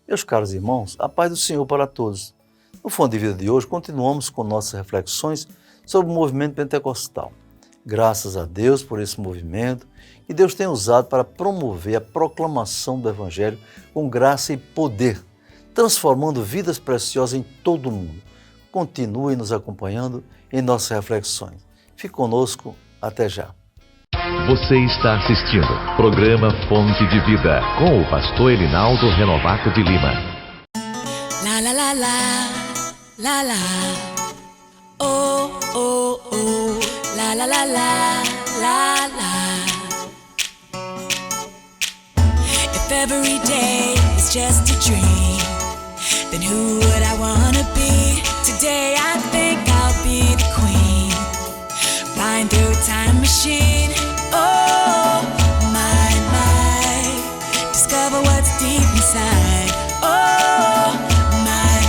Meus caros irmãos, a paz do Senhor para todos. No Fonte de Vida de hoje, continuamos com nossas reflexões sobre o movimento pentecostal. Graças a Deus por esse movimento que Deus tem usado para promover a proclamação do Evangelho com graça e poder, transformando vidas preciosas em todo o mundo. Continue nos acompanhando em nossas reflexões. Fique conosco, até já. Você está assistindo programa Fonte de Vida com o pastor Elinaldo Renovato de Lima. La la la la, la la, oh oh oh, la la la la, la la. If every day is just a dream, then who would I wanna be? Today I think I'll be the queen, flying through a time machine. Oh, my, discover what's deep inside. Oh, my,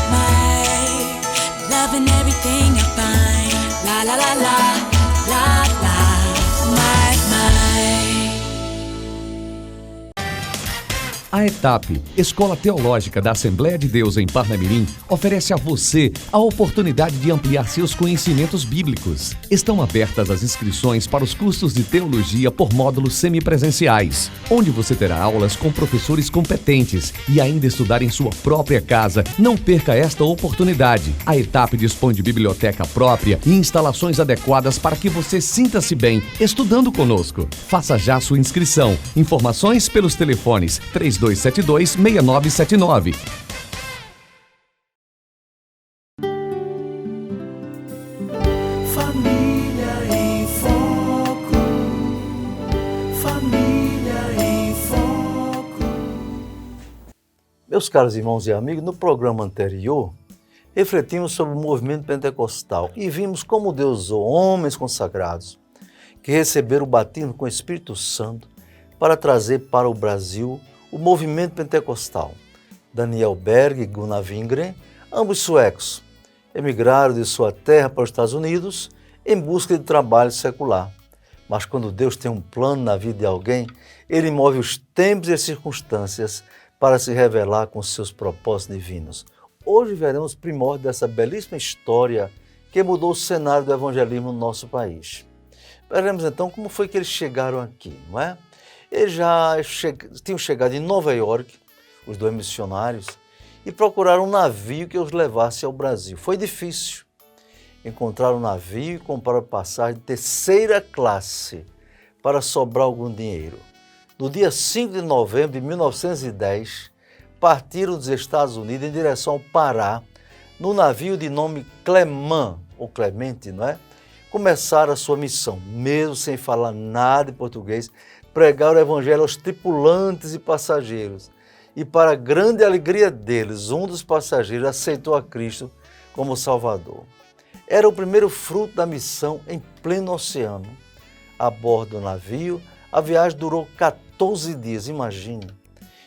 loving everything I find. La la la la, la la, my. A ETAP, Escola Teológica da Assembleia de Deus em Parnamirim, oferece a você a oportunidade de ampliar seus conhecimentos bíblicos. Estão abertas as inscrições para os cursos de teologia por módulos semipresenciais, onde você terá aulas com professores competentes e ainda estudar em sua própria casa. Não perca esta oportunidade. A ETAP dispõe de biblioteca própria e instalações adequadas para que você sinta-se bem estudando conosco. Faça já sua inscrição. Informações pelos telefones 3272-6979. Família em Foco. Família em Foco. Meus caros irmãos e amigos, no programa anterior, refletimos sobre o movimento pentecostal e vimos como Deus usou homens consagrados que receberam o batismo com o Espírito Santo para trazer para o Brasil o movimento pentecostal. Daniel Berg e Gunnar Wingren, ambos suecos, emigraram de sua terra para os Estados Unidos em busca de trabalho secular. Mas quando Deus tem um plano na vida de alguém, Ele move os tempos e as circunstâncias para se revelar com seus propósitos divinos. Hoje veremos os primórdios dessa belíssima história que mudou o cenário do evangelismo no nosso país. Veremos então como foi que eles chegaram aqui, não é? Eles já tinham chegado em Nova York, os dois missionários, e procuraram um navio que os levasse ao Brasil. Foi difícil. Encontraram um navio e compraram passagem de terceira classe para sobrar algum dinheiro. No dia 5 de novembro de 1910, partiram dos Estados Unidos em direção ao Pará, no navio de nome Clemã, ou Clemente, não é? Começaram a sua missão, mesmo sem falar nada de português, pregaram o evangelho aos tripulantes e passageiros. E para a grande alegria deles, um dos passageiros aceitou a Cristo como Salvador. Era o primeiro fruto da missão em pleno oceano. A bordo do navio, a viagem durou 14 dias, imagine.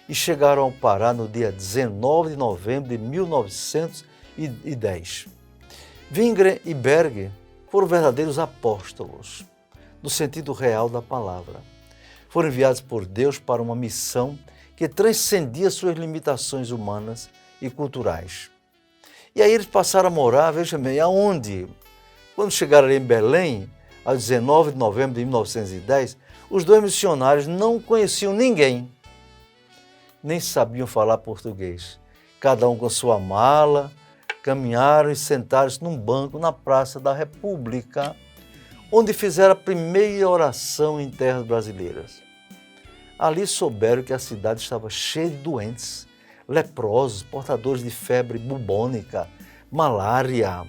E chegaram ao Pará no dia 19 de novembro de 1910. Wingren e Berg foram verdadeiros apóstolos, no sentido real da palavra. Foram enviados por Deus para uma missão que transcendia suas limitações humanas e culturais. E aí eles passaram a morar, veja bem, aonde? Quando chegaram ali em Belém, a 19 de novembro de 1910, os dois missionários não conheciam ninguém, nem sabiam falar português. Cada um com sua mala, caminharam e sentaram-se num banco na Praça da República, onde fizeram a primeira oração em terras brasileiras. Ali souberam que a cidade estava cheia de doentes, leprosos, portadores de febre bubônica, malária,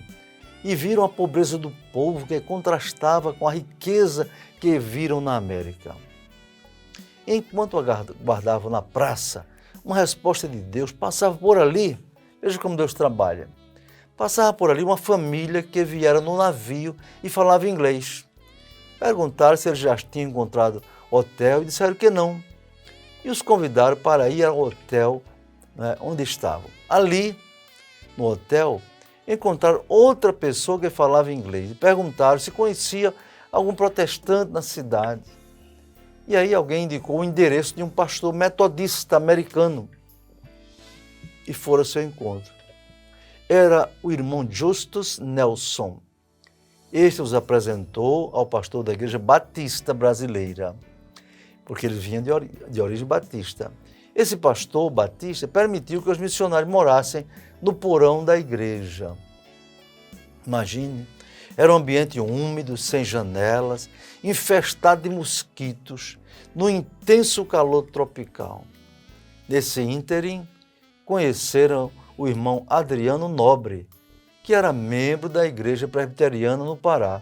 e viram a pobreza do povo que contrastava com a riqueza que viram na América. Enquanto aguardavam na praça, uma resposta de Deus passava por ali. Veja como Deus trabalha. Passava por ali uma família que viera no navio e falava inglês. Perguntaram se eles já tinham encontrado hotel e disseram que não. E os convidaram para ir ao hotel, né, onde estavam. Ali, no hotel, encontraram outra pessoa que falava inglês e perguntaram se conhecia algum protestante na cidade. E aí alguém indicou o endereço de um pastor metodista americano. e foram ao seu encontro. Era o irmão Justus Nelson. Este os apresentou ao pastor da Igreja Batista Brasileira, porque eles vinham de origem batista. Esse pastor batista permitiu que os missionários morassem no porão da igreja. Imagine, era um ambiente úmido, sem janelas, infestado de mosquitos, no intenso calor tropical. Nesse ínterim, conheceram o irmão Adriano Nobre, que era membro da Igreja Presbiteriana no Pará,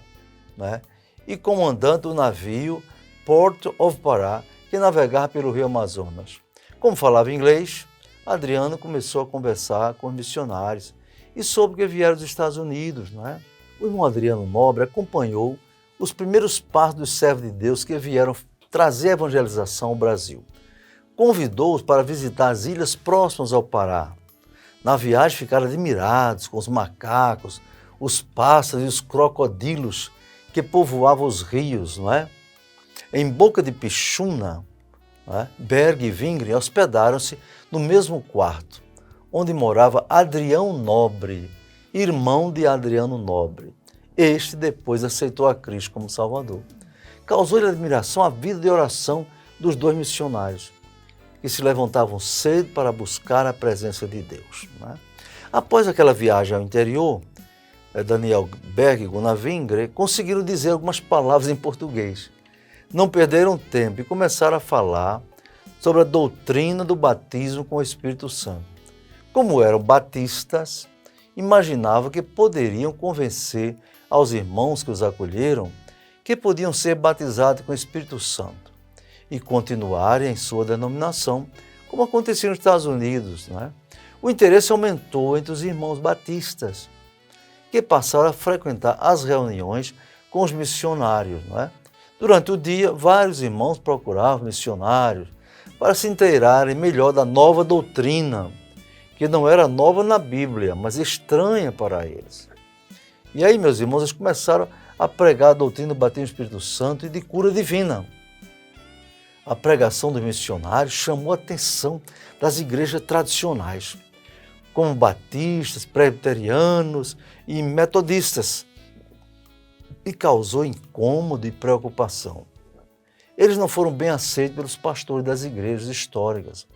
né? E comandante do navio Port of Pará, que navegava pelo rio Amazonas. Como falava inglês, Adriano começou a conversar com os missionários e soube que vieram dos Estados Unidos, né? O irmão Adriano Nobre acompanhou os primeiros passos dos servos de Deus que vieram trazer a evangelização ao Brasil. Convidou-os para visitar as ilhas próximas ao Pará. Na viagem ficaram admirados com os macacos, os pássaros e os crocodilos que povoavam os rios, não é? Em Boca de Pixuna, Berg e Vingre hospedaram-se no mesmo quarto, onde morava Adrião Nobre, irmão de Adriano Nobre. Este depois aceitou a Cristo como Salvador. Causou-lhe admiração a vida de oração dos dois missionários, que se levantavam cedo para buscar a presença de Deus. Após aquela viagem ao interior, Daniel Berg e Gunnar Vingre conseguiram dizer algumas palavras em português. Não perderam tempo e começaram a falar sobre a doutrina do batismo com o Espírito Santo. Como eram batistas, imaginavam que poderiam convencer aos irmãos que os acolheram que podiam ser batizados com o Espírito Santo e continuarem em sua denominação, como acontecia nos Estados Unidos. O interesse aumentou entre os irmãos batistas, que passaram a frequentar as reuniões com os missionários. Durante o dia, vários irmãos procuravam missionários para se inteirarem melhor da nova doutrina, que não era nova na Bíblia, mas estranha para eles. E aí, meus irmãos, eles começaram a pregar a doutrina do batismo do Espírito Santo e de cura divina. A pregação dos missionários chamou a atenção das igrejas tradicionais, como batistas, presbiterianos e metodistas, e causou incômodo e preocupação. Eles não foram bem aceitos pelos pastores das igrejas históricas.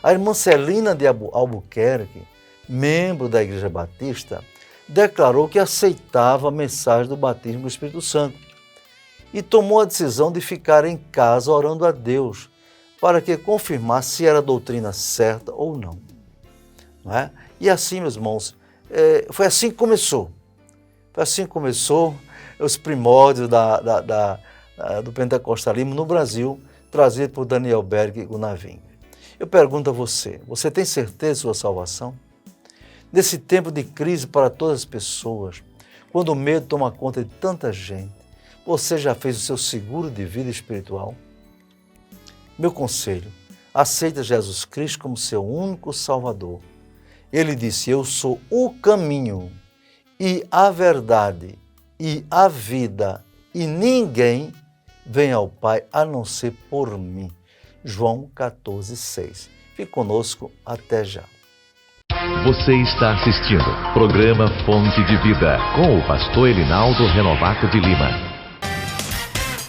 A irmã Celina de Albuquerque, membro da Igreja Batista, declarou que aceitava a mensagem do batismo do Espírito Santo e tomou a decisão de ficar em casa orando a Deus para que confirmasse se era a doutrina certa ou não. E assim, meus irmãos, foi assim que começou. Foi assim que começou os primórdios do pentecostalismo no Brasil, trazido por Daniel Berg e Gunnar Vingre. Eu pergunto a você tem certeza de sua salvação? Nesse tempo de crise para todas as pessoas, quando o medo toma conta de tanta gente, você já fez o seu seguro de vida espiritual? Meu conselho, aceita Jesus Cristo como seu único Salvador. Ele disse, eu sou o caminho e a verdade e a vida, e ninguém vem ao Pai a não ser por mim. João 14,6. Fique conosco até já. Você está assistindo programa Fonte de Vida com o pastor Elinaldo Renovato de Lima.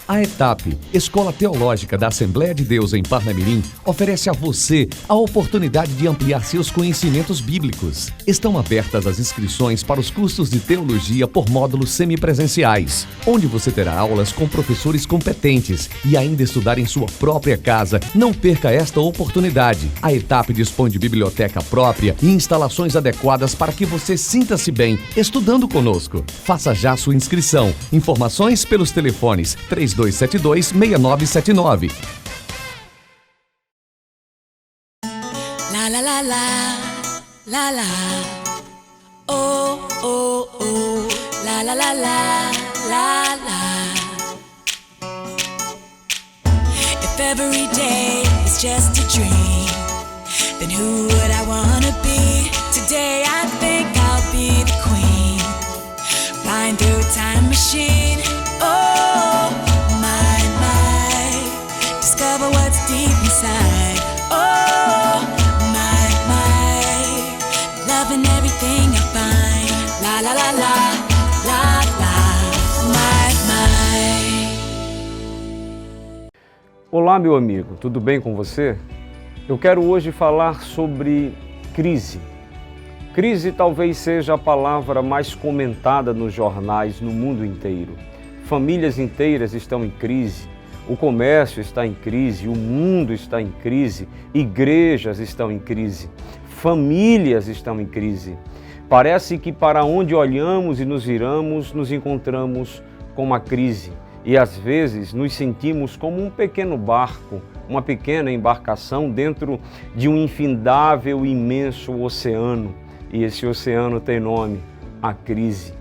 A ETAP, Escola Teológica da Assembleia de Deus em Parnamirim, oferece a você a oportunidade de ampliar seus conhecimentos bíblicos. Estão abertas as inscrições para os cursos de teologia por módulos semipresenciais, onde você terá aulas com professores competentes e ainda estudar em sua própria casa. Não perca esta oportunidade. A ETAP dispõe de biblioteca própria e instalações adequadas para que você sinta-se bem estudando conosco. Faça já sua inscrição. Informações pelos telefones 3272-6979. La la la la, la la. Oh oh oh, la la la la, la la. If every day is just a dream, then who would I wanna be? Today I think I'll be the queen, flying through a time machine. Oh, discover what's deep inside. Oh, my, Olá, meu amigo, tudo bem com você? Eu quero hoje falar sobre crise. Crise talvez seja a palavra mais comentada nos jornais no mundo inteiro. Famílias inteiras estão em crise, o comércio está em crise, o mundo está em crise, igrejas estão em crise, famílias estão em crise. Parece que para onde olhamos e nos viramos, nos encontramos com uma crise. E às vezes nos sentimos como um pequeno barco, uma pequena embarcação dentro de um infindável e imenso oceano. E esse oceano tem nome, a crise.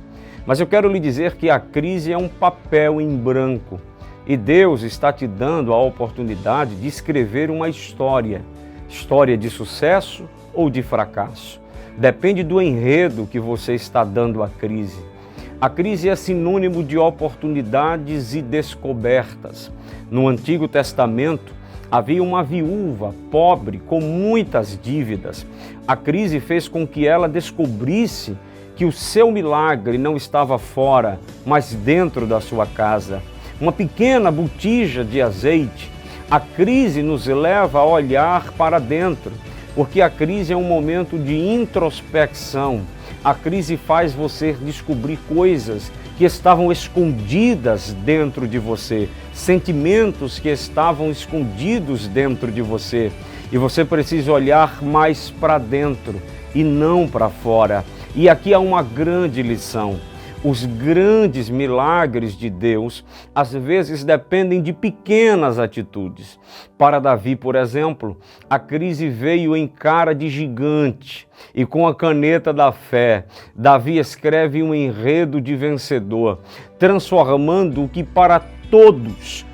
Mas eu quero lhe dizer que a crise é um papel em branco. E Deus está te dando a oportunidade de escrever uma história. História de sucesso ou de fracasso. Depende do enredo que você está dando à crise. A crise é sinônimo de oportunidades e descobertas. No Antigo Testamento, havia uma viúva pobre com muitas dívidas. A crise fez com que ela descobrisse que o seu milagre não estava fora, mas dentro da sua casa. Uma pequena botija de azeite. A crise nos leva a olhar para dentro, porque a crise é um momento de introspecção. A crise faz você descobrir coisas que estavam escondidas dentro de você, sentimentos que estavam escondidos dentro de você. E você precisa olhar mais para dentro e não para fora. E aqui há uma grande lição. Os grandes milagres de Deus, às vezes, dependem de pequenas atitudes. Para Davi, por exemplo, a crise veio em cara de gigante. E com a caneta da fé, Davi escreve um enredo de vencedor, transformando o que para todos,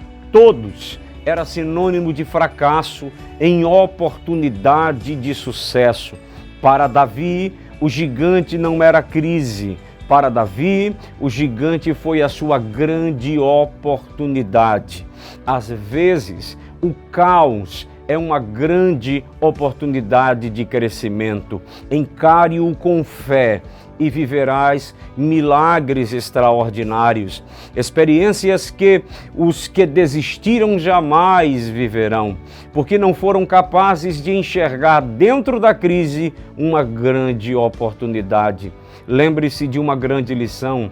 era sinônimo de fracasso em oportunidade de sucesso. Para Davi, o gigante não era crise. Para Davi, o gigante foi a sua grande oportunidade. Às vezes, o caos é uma grande oportunidade de crescimento. Encare-o com fé e viverás milagres extraordinários. Experiências que os que desistiram jamais viverão, porque não foram capazes de enxergar dentro da crise uma grande oportunidade. Lembre-se de uma grande lição.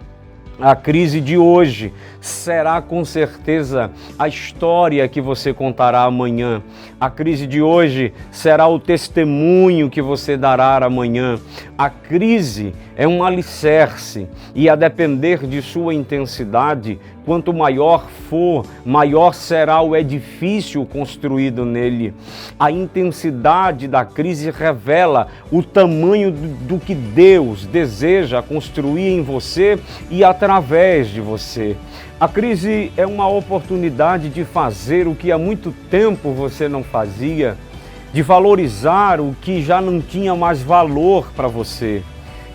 A crise de hoje será com certeza a história que você contará amanhã. A crise de hoje será o testemunho que você dará amanhã. A crise é um alicerce e, a depender de sua intensidade, quanto maior for, maior será o edifício construído nele. A intensidade da crise revela o tamanho do que Deus deseja construir em você e através de você. A crise é uma oportunidade de fazer o que há muito tempo você não fazia, de valorizar o que já não tinha mais valor para você,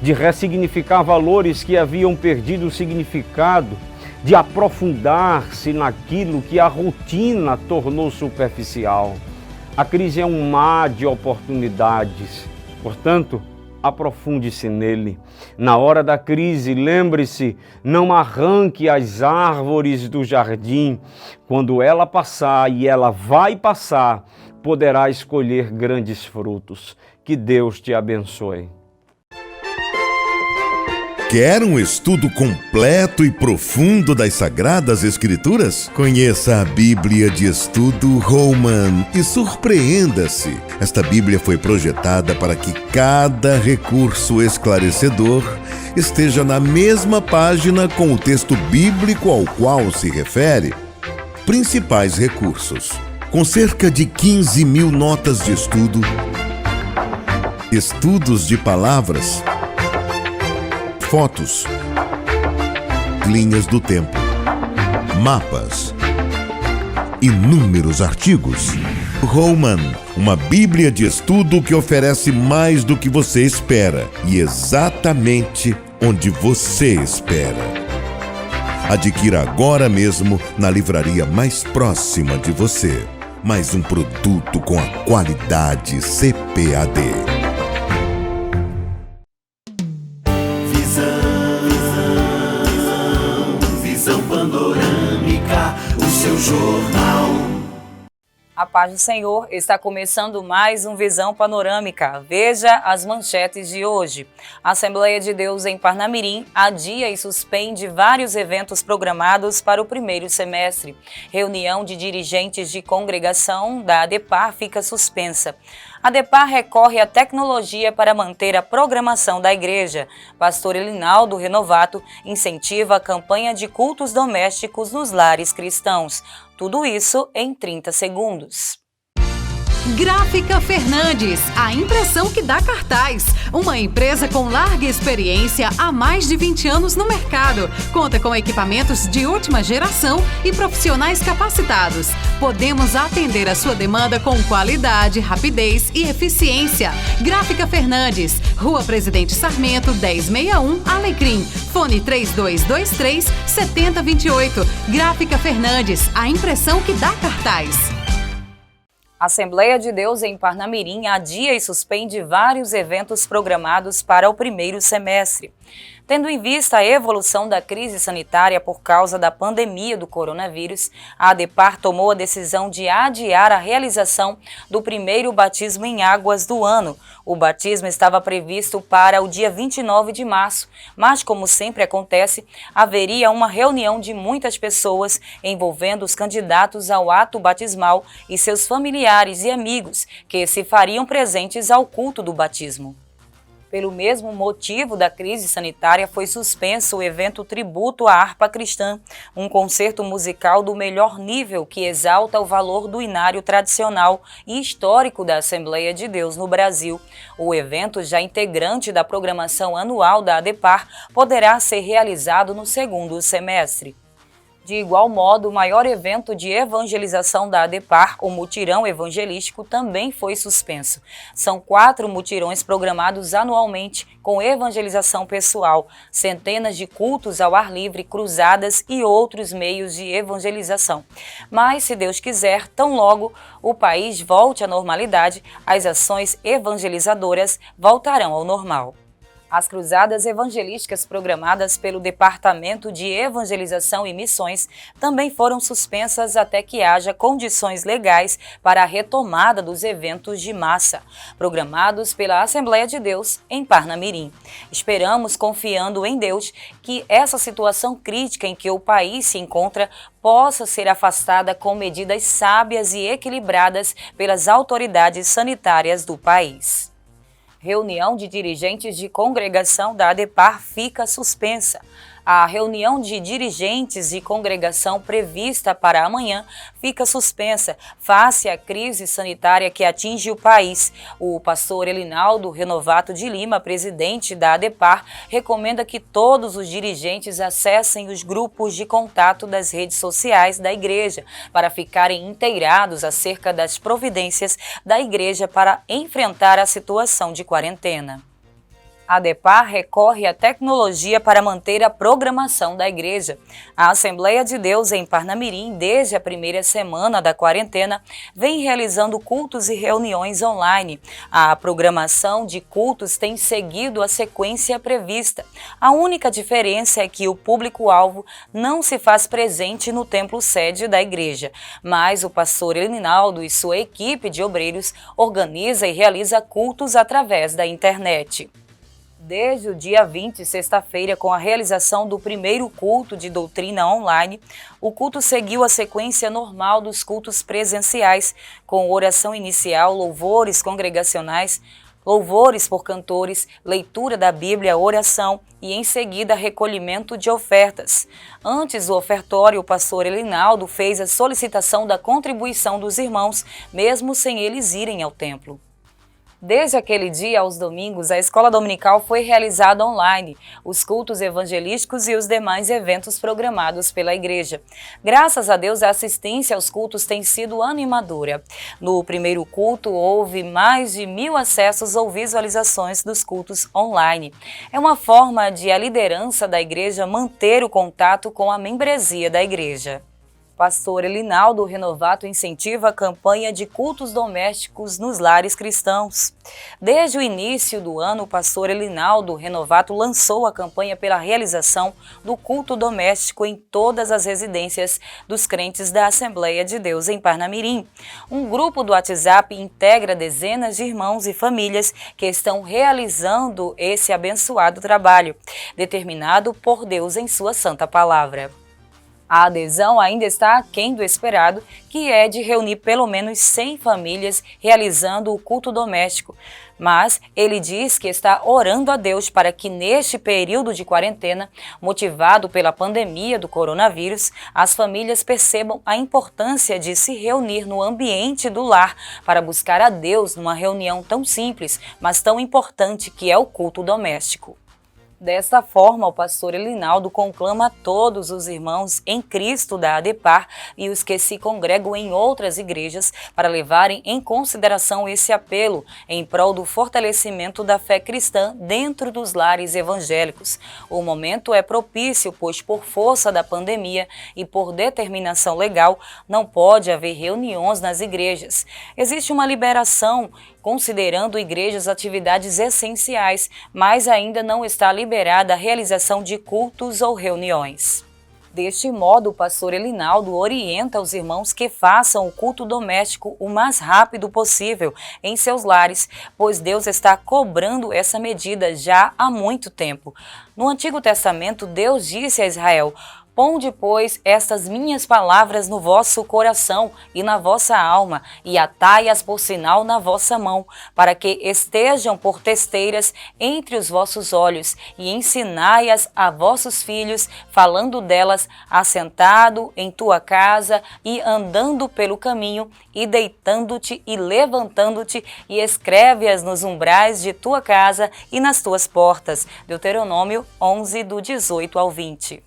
de ressignificar valores que haviam perdido o significado, de aprofundar-se naquilo que a rotina tornou superficial. A crise é um mar de oportunidades, portanto, aprofunde-se nele. Na hora da crise, lembre-se, não arranque as árvores do jardim. Quando ela passar, e ela vai passar, poderá escolher grandes frutos. Que Deus te abençoe. Quer um estudo completo e profundo das Sagradas Escrituras? Conheça a Bíblia de Estudo Holman e surpreenda-se. Esta Bíblia foi projetada para que cada recurso esclarecedor esteja na mesma página com o texto bíblico ao qual se refere. Principais recursos: com cerca de 15.000 notas de estudo, estudos de palavras, fotos, linhas do tempo, mapas, inúmeros artigos. Holman, uma Bíblia de estudo que oferece mais do que você espera e exatamente onde você espera. Adquira agora mesmo na livraria mais próxima de você. Mais um produto com a qualidade CPAD. Visão panorâmica, o seu jornal. paz do Senhor, está começando mais um Visão Panorâmica. Veja as manchetes de hoje. A Assembleia de Deus em Parnamirim adia e suspende vários eventos programados para o primeiro semestre. Reunião de dirigentes de congregação da ADEPAR fica suspensa. A ADEPAR recorre à tecnologia para manter a programação da igreja. Pastor Elinaldo Renovato incentiva a campanha de cultos domésticos nos lares cristãos. Tudo isso em 30 segundos. Gráfica Fernandes, a impressão que dá cartaz. Uma empresa com larga experiência há mais de 20 anos no mercado. Conta com equipamentos de última geração e profissionais capacitados. Podemos atender a sua demanda com qualidade, rapidez e eficiência. Gráfica Fernandes, Rua Presidente Sarmento, 1061, Alecrim. Fone 3223-7028. Gráfica Fernandes, a impressão que dá cartaz. A Assembleia de Deus em Parnamirim adia e suspende vários eventos programados para o primeiro semestre. Tendo em vista a evolução da crise sanitária por causa da pandemia do coronavírus, a ADEPAR tomou a decisão de adiar a realização do primeiro batismo em águas do ano. O batismo estava previsto para o dia 29 de março, mas, como sempre acontece, haveria uma reunião de muitas pessoas envolvendo os candidatos ao ato batismal e seus familiares e amigos, que se fariam presentes ao culto do batismo. Pelo mesmo motivo da crise sanitária, foi suspenso o evento Tributo à Harpa Cristã, um concerto musical do melhor nível que exalta o valor do inário tradicional e histórico da Assembleia de Deus no Brasil. O evento, já integrante da programação anual da ADEPAR, poderá ser realizado no segundo semestre. De igual modo, o maior evento de evangelização da ADEPAR, o Mutirão Evangelístico, também foi suspenso. São 4 mutirões programados anualmente com evangelização pessoal, centenas de cultos ao ar livre, cruzadas e outros meios de evangelização. Mas, se Deus quiser, tão logo o país volte à normalidade, as ações evangelizadoras voltarão ao normal. As cruzadas evangelísticas programadas pelo Departamento de Evangelização e Missões também foram suspensas até que haja condições legais para a retomada dos eventos de massa, programados pela Assembleia de Deus em Parnamirim. Esperamos, confiando em Deus, que essa situação crítica em que o país se encontra possa ser afastada com medidas sábias e equilibradas pelas autoridades sanitárias do país. Reunião de dirigentes de congregação da ADEPAR fica suspensa. A reunião de dirigentes de congregação prevista para amanhã fica suspensa face à crise sanitária que atinge o país. O pastor Elinaldo Renovato de Lima, presidente da ADEPAR, recomenda que todos os dirigentes acessem os grupos de contato das redes sociais da igreja para ficarem inteirados acerca das providências da igreja para enfrentar a situação de quarentena. A ADEPAR recorre à tecnologia para manter a programação da igreja. A Assembleia de Deus em Parnamirim, desde a primeira semana da quarentena, vem realizando cultos e reuniões online. A programação de cultos tem seguido a sequência prevista. A única diferença é que o público-alvo não se faz presente no templo sede da igreja, mas o pastor Elinaldo e sua equipe de obreiros organiza e realiza cultos através da internet. Desde o dia 20, sexta-feira, com a realização do primeiro culto de doutrina online, o culto seguiu a sequência normal dos cultos presenciais, com oração inicial, louvores congregacionais, louvores por cantores, leitura da Bíblia, oração e, em seguida, recolhimento de ofertas. Antes do ofertório, o pastor Elinaldo fez a solicitação da contribuição dos irmãos, mesmo sem eles irem ao templo. Desde aquele dia, aos domingos, a escola dominical foi realizada online, os cultos evangelísticos e os demais eventos programados pela igreja. Graças a Deus, a assistência aos cultos tem sido animadora. No primeiro culto, houve mais de 1.000 acessos ou visualizações dos cultos online. É uma forma de a liderança da igreja manter o contato com a membresia da igreja. Pastor Elinaldo Renovato incentiva a campanha de cultos domésticos nos lares cristãos. Desde o início do ano, o pastor Elinaldo Renovato lançou a campanha pela realização do culto doméstico em todas as residências dos crentes da Assembleia de Deus em Parnamirim. Um grupo do WhatsApp integra dezenas de irmãos e famílias que estão realizando esse abençoado trabalho, determinado por Deus em sua santa palavra. A adesão ainda está aquém do esperado, que é de reunir pelo menos 100 famílias realizando o culto doméstico. Mas ele diz que está orando a Deus para que neste período de quarentena, motivado pela pandemia do coronavírus, as famílias percebam a importância de se reunir no ambiente do lar para buscar a Deus numa reunião tão simples, mas tão importante que é o culto doméstico. Desta forma, o pastor Elinaldo conclama a todos os irmãos em Cristo da ADEPAR e os que se congregam em outras igrejas para levarem em consideração esse apelo em prol do fortalecimento da fé cristã dentro dos lares evangélicos. O momento é propício, pois por força da pandemia e por determinação legal, não pode haver reuniões nas igrejas. Existe uma liberação considerando igrejas atividades essenciais, mas ainda não está liberada a realização de cultos ou reuniões. Deste modo, o pastor Elinaldo orienta os irmãos que façam o culto doméstico o mais rápido possível em seus lares, pois Deus está cobrando essa medida já há muito tempo. No Antigo Testamento, Deus disse a Israel: "Ponde, pois, estas minhas palavras no vosso coração e na vossa alma, e atai-as por sinal na vossa mão, para que estejam por testeiras entre os vossos olhos, e ensinai-as a vossos filhos, falando delas assentado em tua casa e andando pelo caminho, e deitando-te e levantando-te, e escreve-as nos umbrais de tua casa e nas tuas portas." Deuteronômio 11, do 18 ao 20.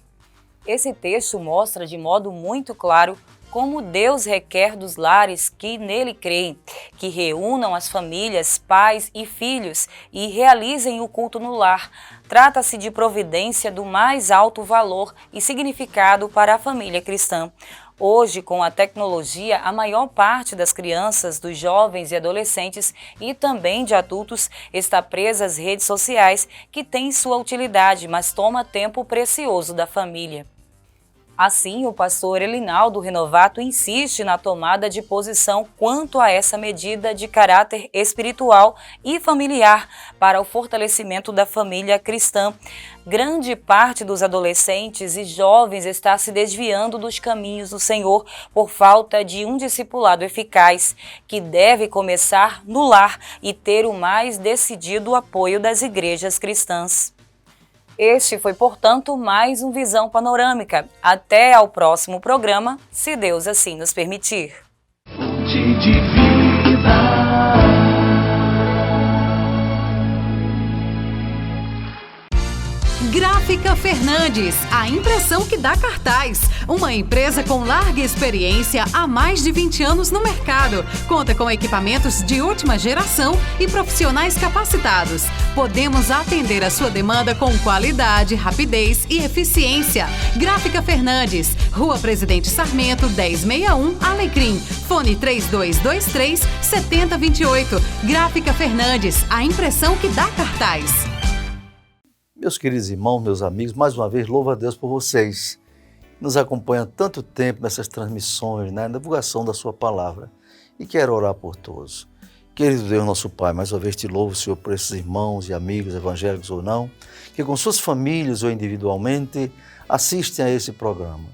Esse texto mostra de modo muito claro como Deus requer dos lares que nele creem, que reúnam as famílias, pais e filhos e realizem o culto no lar. Trata-se de providência do mais alto valor e significado para a família cristã. Hoje, com a tecnologia, a maior parte das crianças, dos jovens e adolescentes e também de adultos está presa às redes sociais, que têm sua utilidade, mas toma tempo precioso da família. Assim, o pastor Elinaldo Renovato insiste na tomada de posição quanto a essa medida de caráter espiritual e familiar para o fortalecimento da família cristã. Grande parte dos adolescentes e jovens está se desviando dos caminhos do Senhor por falta de um discipulado eficaz, que deve começar no lar e ter o mais decidido apoio das igrejas cristãs. Este foi, portanto, mais um Visão Panorâmica. Até ao próximo programa, se Deus assim nos permitir. Gráfica Fernandes, a impressão que dá cartaz. Uma empresa com larga experiência há mais de 20 anos no mercado. Conta com equipamentos de última geração e profissionais capacitados. Podemos atender a sua demanda com qualidade, rapidez e eficiência. Gráfica Fernandes, Rua Presidente Sarmento, 1061, Alecrim. Fone 3223-7028. Gráfica Fernandes, a impressão que dá cartaz. Meus queridos irmãos, meus amigos, mais uma vez louvo a Deus por vocês. Nos acompanham há tanto tempo nessas transmissões, na divulgação da sua palavra. E quero orar por todos. Querido Deus, nosso Pai, mais uma vez te louvo, Senhor, por esses irmãos e amigos, evangélicos ou não, que com suas famílias ou individualmente assistem a esse programa.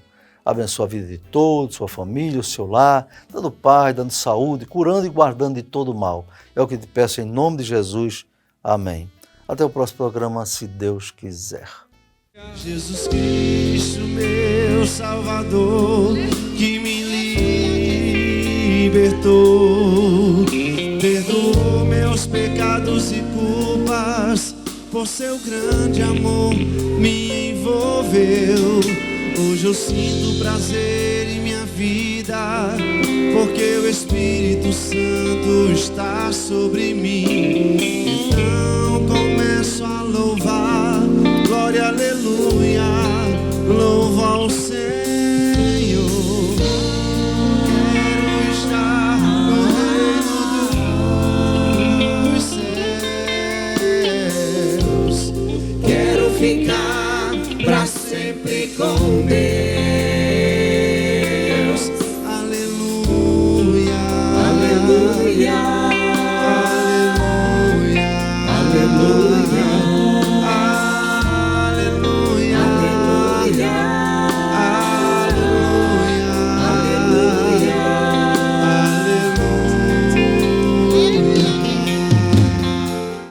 Abençoa a vida de todos, sua família, o seu lar, dando paz, dando saúde, curando e guardando de todo mal. É o que te peço em nome de Jesus. Amém. Até o próximo programa, se Deus quiser. Jesus Cristo, meu Salvador, que me libertou, perdoou meus pecados e culpas, por seu grande amor me envolveu. Hoje eu sinto prazer em minha vida, porque o Espírito Santo está sobre mim. Então começo a louvar, glória, aleluia, louvar.